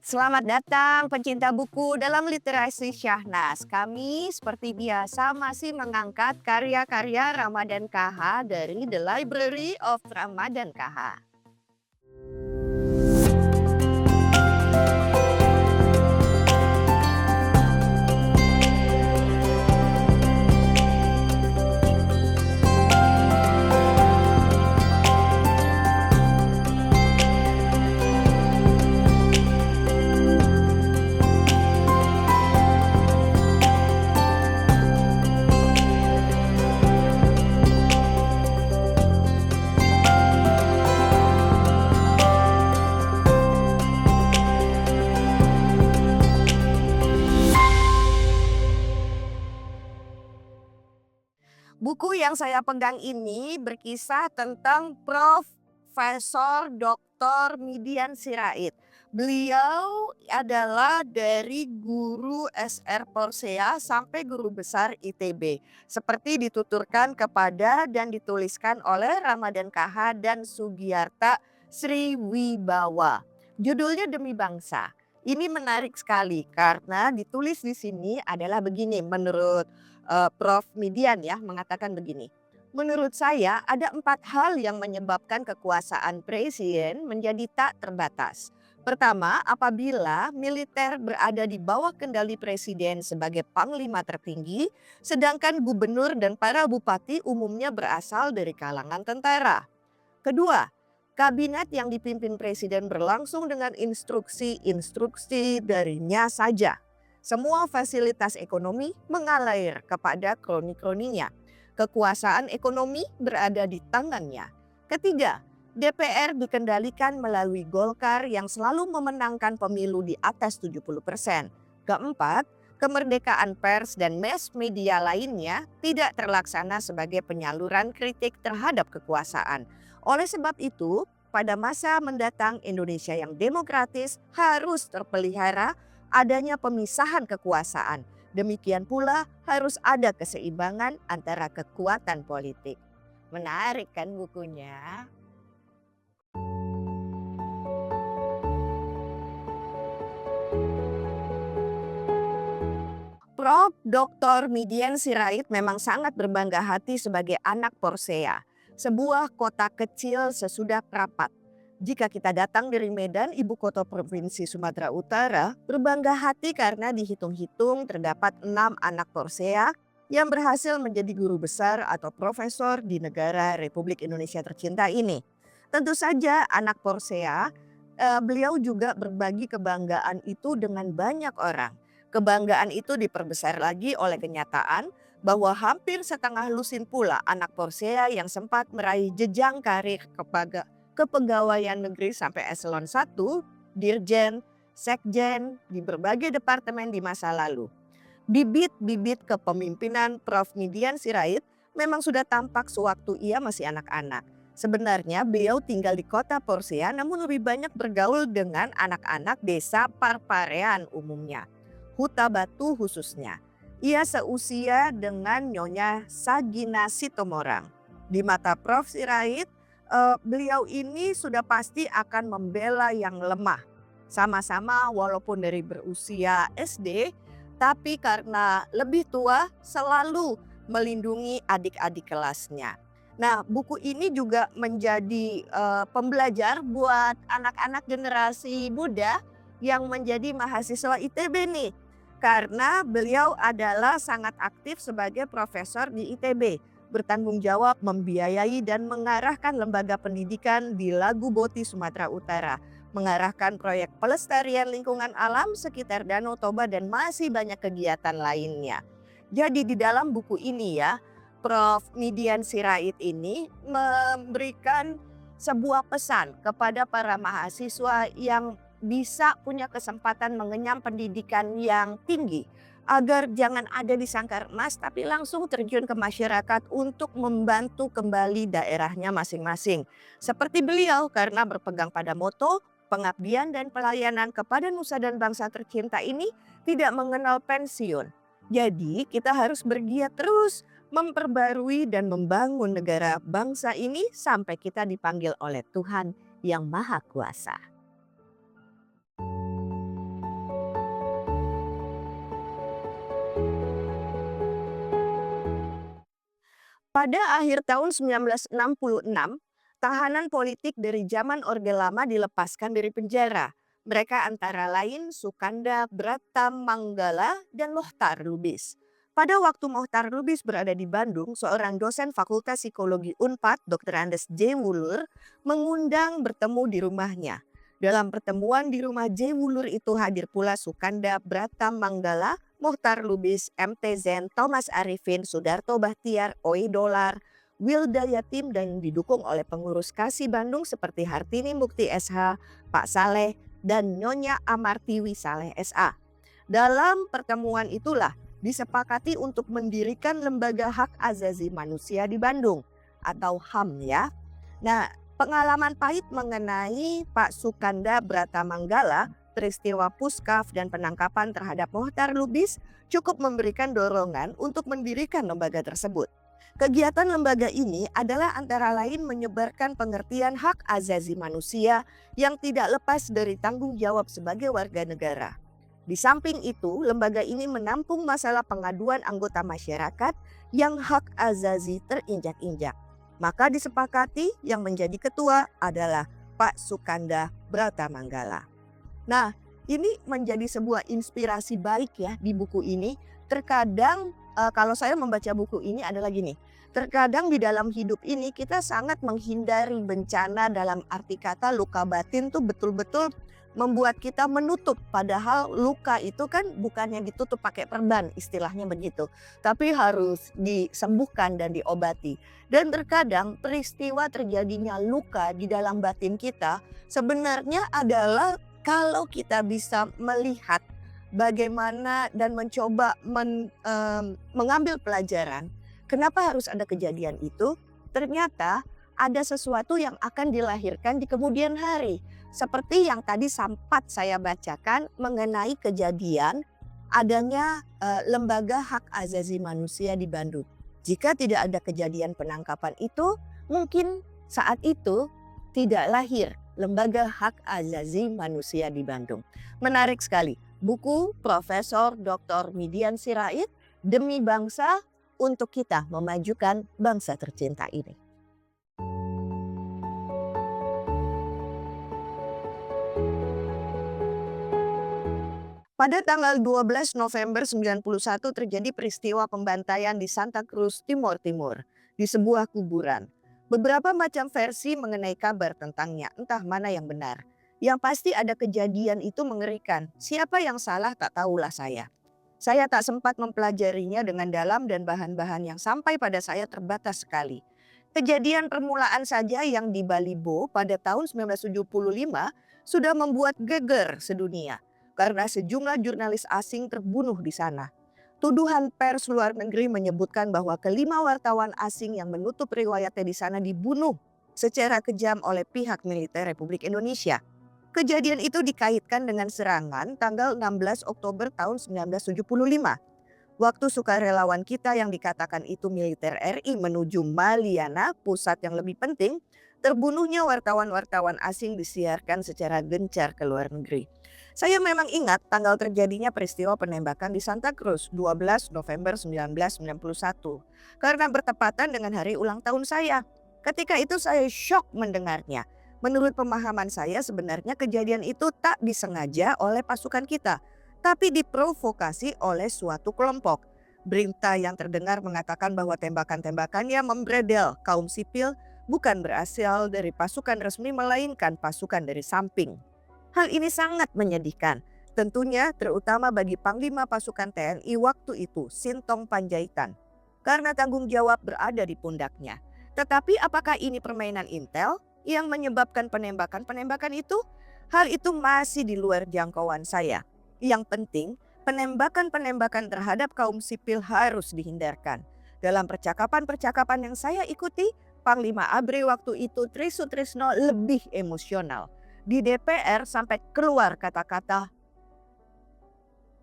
Selamat datang pencinta buku dalam literasi Syahnas. Kami seperti biasa masih mengangkat karya-karya Ramadan KH dari The Library of Ramadan KH. Buku yang saya pegang ini berkisah tentang Profesor Dr. Midian Sirait. Beliau adalah dari guru SR Persea sampai guru besar ITB. Seperti dituturkan kepada dan dituliskan oleh Ramadan KH dan Sugiyarta Sriwibawa. Judulnya Demi Bangsa. Ini menarik sekali karena ditulis di sini adalah begini menurut Prof. Midian ya mengatakan begini, menurut saya ada 4 hal yang menyebabkan kekuasaan presiden menjadi tak terbatas. Pertama, apabila militer berada di bawah kendali presiden sebagai panglima tertinggi, sedangkan gubernur dan para bupati umumnya berasal dari kalangan tentara. Kedua, kabinet yang dipimpin presiden berlangsung dengan instruksi-instruksi darinya saja. Semua fasilitas ekonomi mengalir kepada kroni-kroninya. Kekuasaan ekonomi berada di tangannya. Ketiga, DPR dikendalikan melalui Golkar yang selalu memenangkan pemilu di atas 70%. Keempat, kemerdekaan pers dan mass media lainnya tidak terlaksana sebagai penyaluran kritik terhadap kekuasaan. Oleh sebab itu, pada masa mendatang Indonesia yang demokratis harus terpelihara adanya pemisahan kekuasaan. Demikian pula harus ada keseimbangan antara kekuatan politik. Menarik kan bukunya? Prof. Dr. Midian Sirait memang sangat berbangga hati sebagai anak Porsea, sebuah kota kecil sesudah Prapat. Jika kita datang dari Medan, ibu kota provinsi Sumatera Utara, berbangga hati karena dihitung-hitung terdapat 6 anak Porsea yang berhasil menjadi guru besar atau profesor di negara Republik Indonesia tercinta ini. Tentu saja anak Porsea, beliau juga berbagi kebanggaan itu dengan banyak orang. Kebanggaan itu diperbesar lagi oleh kenyataan bahwa hampir setengah lusin pula anak Porsea yang sempat meraih jenjang karir kepegawaian negeri sampai eselon 1, dirjen, sekjen di berbagai departemen di masa lalu. Bibit-bibit kepemimpinan Prof. Midian Sirait memang sudah tampak sewaktu ia masih anak-anak. Sebenarnya beliau tinggal di kota Porsea namun lebih banyak bergaul dengan anak-anak desa Parparean umumnya. Huta Batu khususnya. Ia seusia dengan Nyonya Sagina Sitomorang. Di mata Prof. Sirait, beliau ini sudah pasti akan membela yang lemah. Sama-sama walaupun dari berusia SD, tapi karena lebih tua selalu melindungi adik-adik kelasnya. Nah, buku ini juga menjadi pembelajar buat anak-anak generasi muda yang menjadi mahasiswa ITB nih. Karena beliau adalah sangat aktif sebagai profesor di ITB, bertanggung jawab membiayai dan mengarahkan lembaga pendidikan di Lagu Boti, Sumatera Utara, mengarahkan proyek pelestarian lingkungan alam sekitar Danau Toba dan masih banyak kegiatan lainnya. Jadi di dalam buku ini ya, Prof. Midian Sirait ini memberikan sebuah pesan kepada para mahasiswa yang bisa punya kesempatan mengenyam pendidikan yang tinggi agar jangan ada di sangkar emas tapi langsung terjun ke masyarakat untuk membantu kembali daerahnya masing-masing. Seperti beliau karena berpegang pada moto pengabdian dan pelayanan kepada nusa dan bangsa tercinta ini tidak mengenal pensiun. Jadi kita harus bergiat terus memperbarui dan membangun negara bangsa ini sampai kita dipanggil oleh Tuhan yang Maha Kuasa. Pada akhir tahun 1966, tahanan politik dari zaman Orde Lama dilepaskan dari penjara. Mereka antara lain Sukanda Bratamanggala dan Mohtar Lubis. Pada waktu Mohtar Lubis berada di Bandung, seorang dosen Fakultas Psikologi Unpad, Dr. Andes J. Wulur, mengundang bertemu di rumahnya. Dalam pertemuan di rumah J. Wulur itu hadir pula Sukanda Bratamanggala, Mohtar Lubis, MT Zen, Thomas Arifin, Sudarto Bahtiar, Oi Dolar, Wilda Yatim dan didukung oleh pengurus KASI Bandung seperti Hartini Mukti SH, Pak Saleh, dan Nyonya Amartiwi Saleh SA. Dalam pertemuan itulah disepakati untuk mendirikan Lembaga Hak Azazi Manusia di Bandung atau HAM ya. Nah, pengalaman pahit mengenai Pak Sukanda Bratamanggala, peristiwa Puskaf dan penangkapan terhadap Mohtar Lubis cukup memberikan dorongan untuk mendirikan lembaga tersebut. Kegiatan lembaga ini adalah antara lain menyebarkan pengertian hak azazi manusia yang tidak lepas dari tanggung jawab sebagai warga negara. Di samping itu, lembaga ini menampung masalah pengaduan anggota masyarakat yang hak azazi terinjak-injak. Maka disepakati yang menjadi ketua adalah Pak Sukanda Bratamanggala. Nah, ini menjadi sebuah inspirasi baik ya di buku ini. Terkadang kalau saya membaca buku ini adalah gini, terkadang di dalam hidup ini kita sangat menghindari bencana, dalam arti kata luka batin tuh betul-betul membuat kita menutup. Padahal luka itu kan bukannya ditutup pakai perban, istilahnya begitu. Tapi harus disembuhkan dan diobati. Dan terkadang peristiwa terjadinya luka di dalam batin kita sebenarnya adalah kalau kita bisa melihat bagaimana dan mencoba mengambil pelajaran, kenapa harus ada kejadian itu? Ternyata ada sesuatu yang akan dilahirkan di kemudian hari. Seperti yang tadi sempat saya bacakan mengenai kejadian adanya Lembaga Hak Azazi Manusia di Bandung. Jika tidak ada kejadian penangkapan itu, mungkin saat itu tidak lahir Lembaga Hak Azazi Manusia di Bandung. Menarik sekali. Buku Profesor Dr. Midian Sirait, Demi Bangsa, untuk kita memajukan bangsa tercinta ini. Pada tanggal 12 November 91 terjadi peristiwa pembantaian di Santa Cruz, Timor Timur, di sebuah kuburan. Beberapa macam versi mengenai kabar tentangnya, entah mana yang benar. Yang pasti ada kejadian itu mengerikan. Siapa yang salah tak tahulah saya. Saya tak sempat mempelajarinya dengan dalam dan bahan-bahan yang sampai pada saya terbatas sekali. Kejadian permulaan saja yang di Balibo pada tahun 1975 sudah membuat geger sedunia karena sejumlah jurnalis asing terbunuh di sana. Tuduhan pers luar negeri menyebutkan bahwa kelima wartawan asing yang menutup riwayatnya di sana dibunuh secara kejam oleh pihak militer Republik Indonesia. Kejadian itu dikaitkan dengan serangan tanggal 16 Oktober tahun 1975. Waktu sukarelawan kita yang dikatakan itu militer RI menuju Maliana, pusat yang lebih penting, terbunuhnya wartawan-wartawan asing disiarkan secara gencar ke luar negeri. Saya memang ingat tanggal terjadinya peristiwa penembakan di Santa Cruz 12 November 1991 karena bertepatan dengan hari ulang tahun saya. Ketika itu saya syok mendengarnya. Menurut pemahaman saya sebenarnya kejadian itu tak disengaja oleh pasukan kita, tapi diprovokasi oleh suatu kelompok. Berita yang terdengar mengatakan bahwa tembakan-tembakannya membredel kaum sipil bukan berasal dari pasukan resmi melainkan pasukan dari samping. Hal ini sangat menyedihkan, tentunya terutama bagi Panglima Pasukan TNI waktu itu, Sintong Panjaitan, karena tanggung jawab berada di pundaknya. Tetapi apakah ini permainan intel yang menyebabkan penembakan-penembakan itu? Hal itu masih di luar jangkauan saya. Yang penting, penembakan-penembakan terhadap kaum sipil harus dihindarkan. Dalam percakapan-percakapan yang saya ikuti, Panglima ABRI waktu itu Tri Sutrisno lebih emosional. Di DPR sampai keluar kata-kata,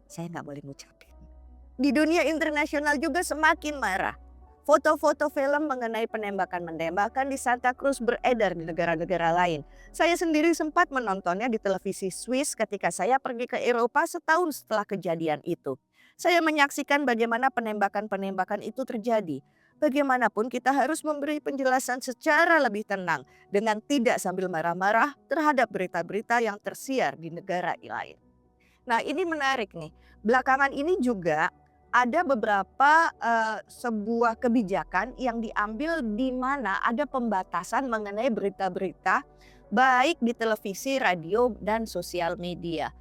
saya nggak boleh ngucapin. Di dunia internasional juga semakin marah. Foto-foto film mengenai penembakan-penembakan di Santa Cruz beredar di negara-negara lain. Saya sendiri sempat menontonnya di televisi Swiss ketika saya pergi ke Eropa setahun setelah kejadian itu. Saya menyaksikan bagaimana penembakan-penembakan itu terjadi. Bagaimanapun kita harus memberi penjelasan secara lebih tenang dengan tidak sambil marah-marah terhadap berita-berita yang tersiar di negara lain. Nah, ini menarik nih. Belakangan ini juga ada beberapa sebuah kebijakan yang diambil di mana ada pembatasan mengenai berita-berita baik di televisi, radio, dan sosial media.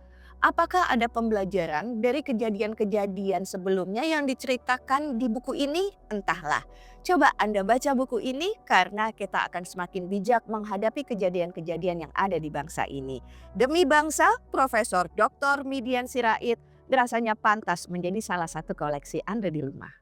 Apakah ada pembelajaran dari kejadian-kejadian sebelumnya yang diceritakan di buku ini? Entahlah. Coba Anda baca buku ini karena kita akan semakin bijak menghadapi kejadian-kejadian yang ada di bangsa ini. Demi bangsa, Profesor Dr. Midian Sirait rasanya pantas menjadi salah satu koleksi Anda di rumah.